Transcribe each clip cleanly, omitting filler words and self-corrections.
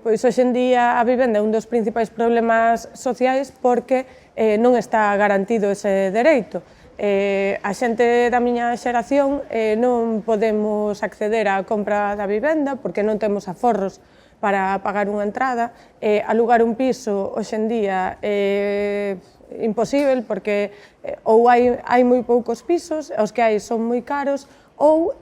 Pois hoxe en día a vivenda é un dos principais problemas sociais porque non está garantido ese dereito. A xente da miña xeración non podemos acceder á compra da vivenda porque non temos aforros para pagar unha entrada. Alugar un piso hoxe en día é imposible porque ou hai moi poucos pisos, os que hai son moi caros, ou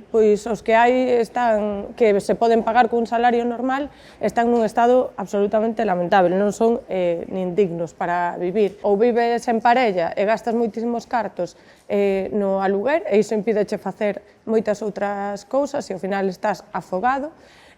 pois os que hai están que se poden pagar cun salario normal están nun estado absolutamente lamentable, non son nin dignos para vivir. Ou vives en parella e gastas moitísimos cartos no aluguer e iso impídeche facer moitas outras cousas e ao final estás afogado,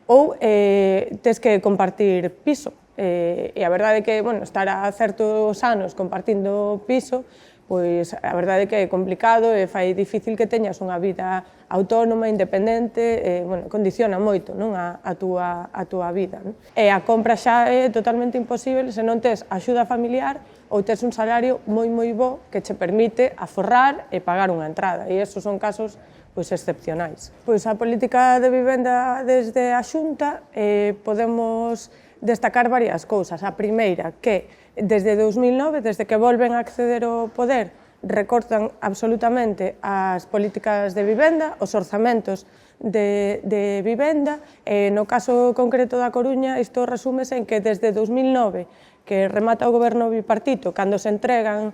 ou tes que compartir piso. E a verdade é que, estar a certos anos compartindo piso, pois a verdade é que é complicado e fai difícil que teñas unha vida autónoma, independente, condiciona moito a túa vida. E a compra xa é totalmente imposible se non tes axuda familiar ou tes un salario moi bo que che permite aforrar e pagar unha entrada, e esos son casos excepcionais. Pois a política de vivenda desde a Xunta podemos destacar varias cousas. A primeira, que desde 2009, desde que volven a acceder ao poder, recortan absolutamente as políticas de vivenda, os orzamentos de vivenda. No caso concreto da Coruña, isto resúmese en que desde 2009, que remata o goberno bipartito, cando se entregan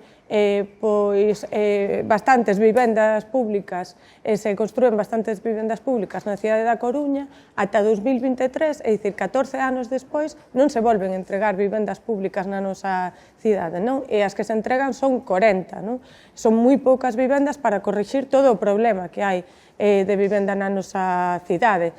bastantes vivendas públicas e se construen bastantes vivendas públicas na cidade da Coruña, ata 2023, é dicir, 14 anos despois, non se volven a entregar vivendas públicas na nosa cidade, e as que se entregan son 40, son moi poucas vivendas para corrixir todo o problema que hai de vivenda na nosa cidade.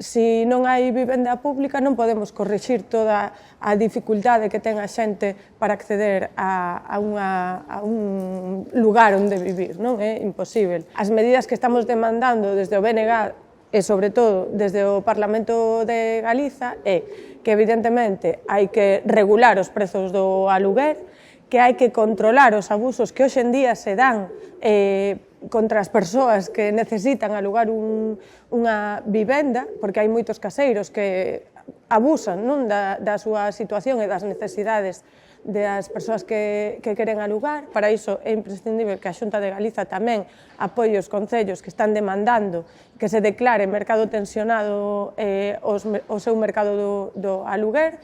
Se non hai vivenda pública non podemos corrixir toda a dificultade que ten a xente para acceder a un lugar onde vivir, é imposible. As medidas que estamos demandando desde o BNG e, sobre todo, desde o Parlamento de Galiza é que, evidentemente, hai que regular os prezos do aluguer, que hai que controlar os abusos que hoxe en día se dan contra as persoas que necesitan alugar unha vivenda, porque hai moitos caseiros que abusan da súa situación e das necesidades das persoas que queren alugar. Para iso é imprescindible que a Xunta de Galiza tamén apoie os concellos que están demandando que se declare mercado tensionado o seu mercado do aluguer.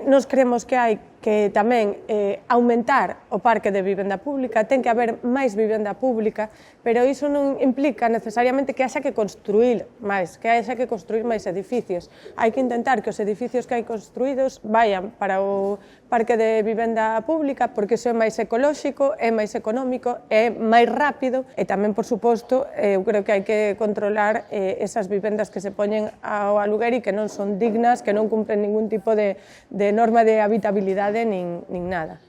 Nos creemos que hai que tamén aumentar o parque de vivenda pública, ten que haber máis vivenda pública, pero iso non implica necesariamente que haxa que construir máis, máis edificios. Hai que intentar que os edificios que hai construídos vayan para o parque de vivenda pública, porque iso é máis ecolóxico, é máis económico, é máis rápido e tamén, por suposto, eu creo que hai que controlar esas vivendas que se poñen ao aluguer e que non son dignas, que non cumplen ningún tipo de norma de habitabilidade nin nada.